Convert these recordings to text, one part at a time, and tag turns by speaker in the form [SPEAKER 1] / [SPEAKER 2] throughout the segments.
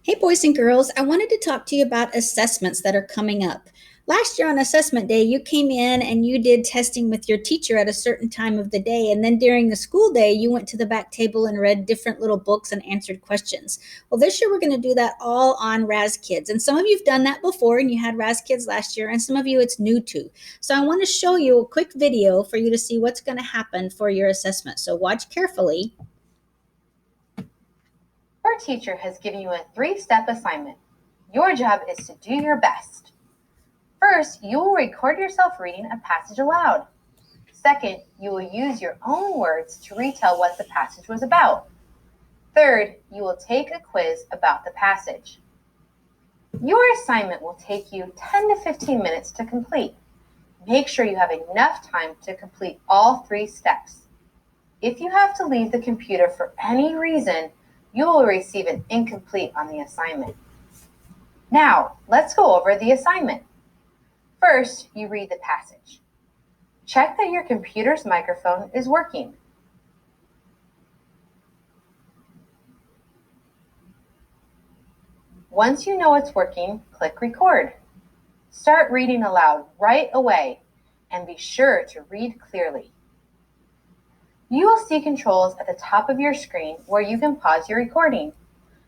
[SPEAKER 1] Hey, boys and girls, I wanted to talk to you about assessments that are coming up. Last year on assessment day, you came in and you did testing with your teacher at a certain time of the day. And then during the school day, you went to the back table and read different little books and answered questions. Well, this year we're going to do that all on RAZ Kids. And some of you have done that before and you had RAZ Kids last year, and some of you it's new to. So I want to show you a quick video for you to see what's going to happen for your assessment. So watch carefully.
[SPEAKER 2] Your teacher has given you a 3-step assignment. Your job is to do your best. First, you will record yourself reading a passage aloud. Second, you will use your own words to retell what the passage was about. Third, you will take a quiz about the passage. Your assignment will take you 10 to 15 minutes to complete. Make sure you have enough time to complete all 3 steps. If you have to leave the computer for any reason, you will receive an incomplete on the assignment. Now, let's go over the assignment. First, you read the passage. Check that your computer's microphone is working. Once you know it's working, click record. Start reading aloud right away, and be sure to read clearly. You will see controls at the top of your screen where you can pause your recording,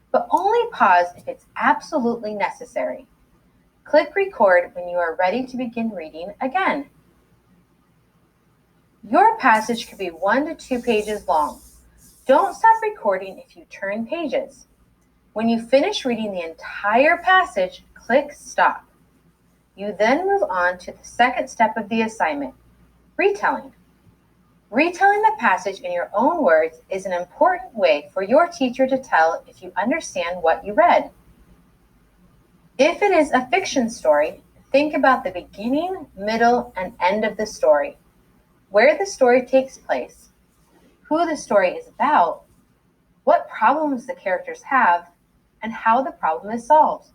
[SPEAKER 2] but only pause if it's absolutely necessary. Click record when you are ready to begin reading again. Your passage could be 1 to 2 pages long. Don't stop recording if you turn pages. When you finish reading the entire passage, click stop. You then move on to the second step of the assignment, retelling. Retelling the passage in your own words is an important way for your teacher to tell if you understand what you read. If it is a fiction story, think about the beginning, middle, and end of the story, where the story takes place, who the story is about, what problems the characters have, and how the problem is solved.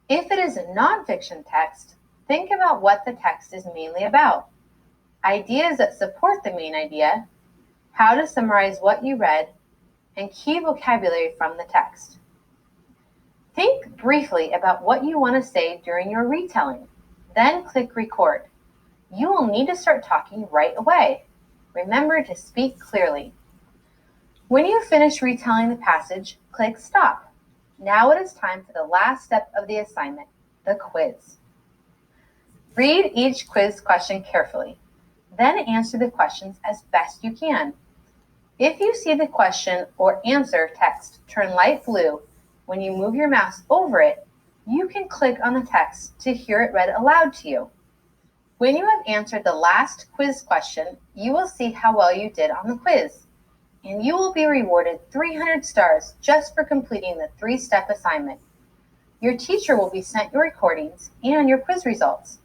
[SPEAKER 2] If it is a nonfiction text, think about what the text is mainly about, ideas that support the main idea, how to summarize what you read, and key vocabulary from the text. Think briefly about what you want to say during your retelling, then click record. You will need to start talking right away. Remember to speak clearly. When you finish retelling the passage, click stop. Now it is time for the last step of the assignment, the quiz. Read each quiz question carefully. Then answer the questions as best you can. If you see the question or answer text turn light blue when you move your mouse over it, you can click on the text to hear it read aloud to you. When you have answered the last quiz question, you will see how well you did on the quiz, and you will be rewarded 300 stars just for completing the 3-step assignment. Your teacher will be sent your recordings and your quiz results.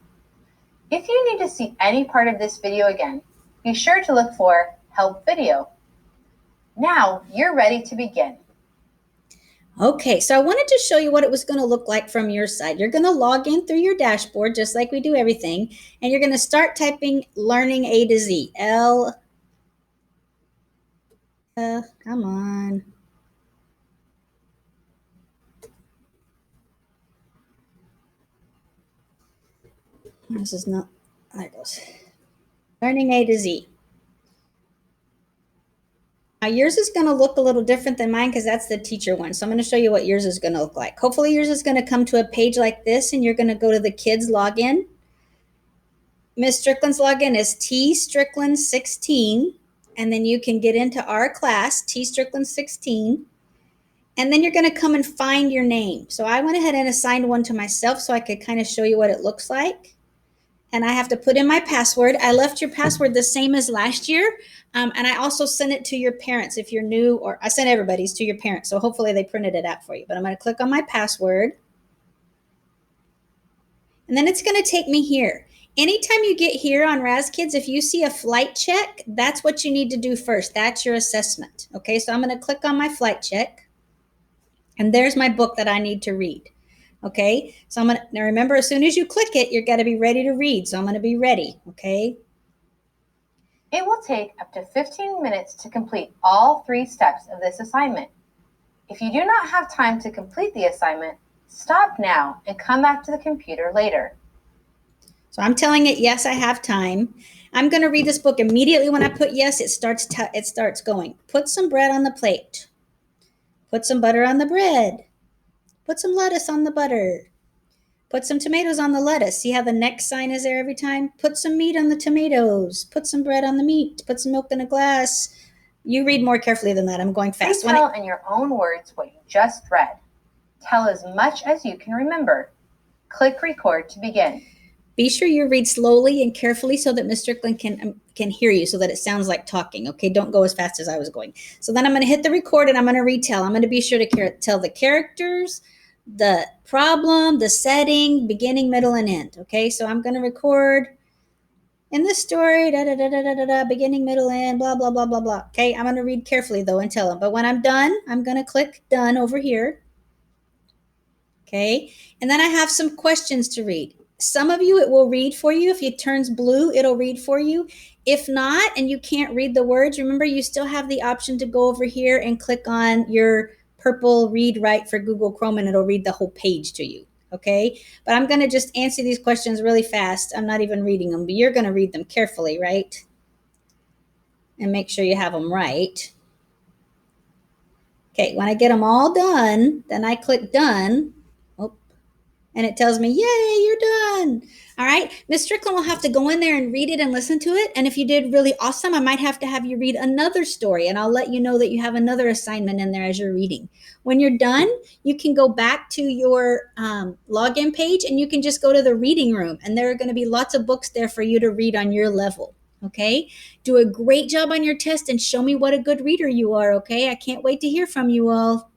[SPEAKER 2] If you need to see any part of this video again, be sure to look for Help Video. Now you're ready to begin.
[SPEAKER 1] Okay, so I wanted to show you what it was going to look like from your side. You're going to log in through your dashboard, just like we do everything, and you're going to start typing Learning A to Z. Come on. This is not, there it goes. Learning A to Z. Now yours is going to look a little different than mine because that's the teacher one. So I'm going to show you what yours is going to look like. Hopefully yours is going to come to a page like this, and you're going to go to the kids login. Miss Strickland's login is T Strickland 16, and then you can get into our class, T Strickland 16, and then you're going to come and find your name. So I went ahead and assigned one to myself so I could kind of show you what it looks like. And I have to put in my password. I left your password the same as last year. And I also sent it to your parents if you're new, or I sent everybody's to your parents. So hopefully they printed it out for you. But I'm going to click on my password. And then it's going to take me here. Anytime you get here on RAZ Kids, if you see a flight check, that's what you need to do first. That's your assessment. Okay, so I'm going to click on my flight check. And there's my book that I need to read. Okay, so I'm going to, now remember, as soon as you click it, you're going to be ready to read. So I'm going to be ready, okay?
[SPEAKER 2] It will take up to 15 minutes to complete all 3 steps of this assignment. If you do not have time to complete the assignment, stop now and come back to the computer later.
[SPEAKER 1] So I'm telling it, yes, I have time. I'm going to read this book immediately. When I put yes, it starts going. Put some bread on the plate. Put some butter on the bread. Put some lettuce on the butter. Put some tomatoes on the lettuce. See how the next sign is there every time? Put some meat on the tomatoes. Put some bread on the meat. Put some milk in a glass. You read more carefully than that. I'm going fast.
[SPEAKER 2] Retell in your own words what you just read. Tell as much as you can remember. Click record to begin.
[SPEAKER 1] Be sure you read slowly and carefully so that Mr. Strickland can hear you, so that it sounds like talking. Okay, don't go as fast as I was going. So then I'm going to hit the record and I'm going to retell. I'm going to be sure to tell the characters, the problem, the setting, beginning, middle, and end. Okay, so I'm going to record in this story, beginning, middle, end, blah, blah, blah, blah, blah. Okay, I'm going to read carefully though and tell them. But when I'm done, I'm going to click done over here. Okay, and then I have some questions to read. Some of you, it will read for you. If it turns blue, it'll read for you. If not, and you can't read the words, remember you still have the option to go over here and click on your purple read write for Google Chrome and it'll read the whole page to you. Okay, but I'm going to just answer these questions really fast. I'm not even reading them, but you're going to read them carefully, right? And make sure you have them right. Okay, when I get them all done, then I click done. And it tells me, yay, you're done. All right. Miss Strickland will have to go in there and read it and listen to it. And if you did really awesome, I might have to have you read another story. And I'll let you know that you have another assignment in there as you're reading. When you're done, you can go back to your login page and you can just go to the reading room. And there are going to be lots of books there for you to read on your level. Okay. Do a great job on your test and show me what a good reader you are. Okay. I can't wait to hear from you all.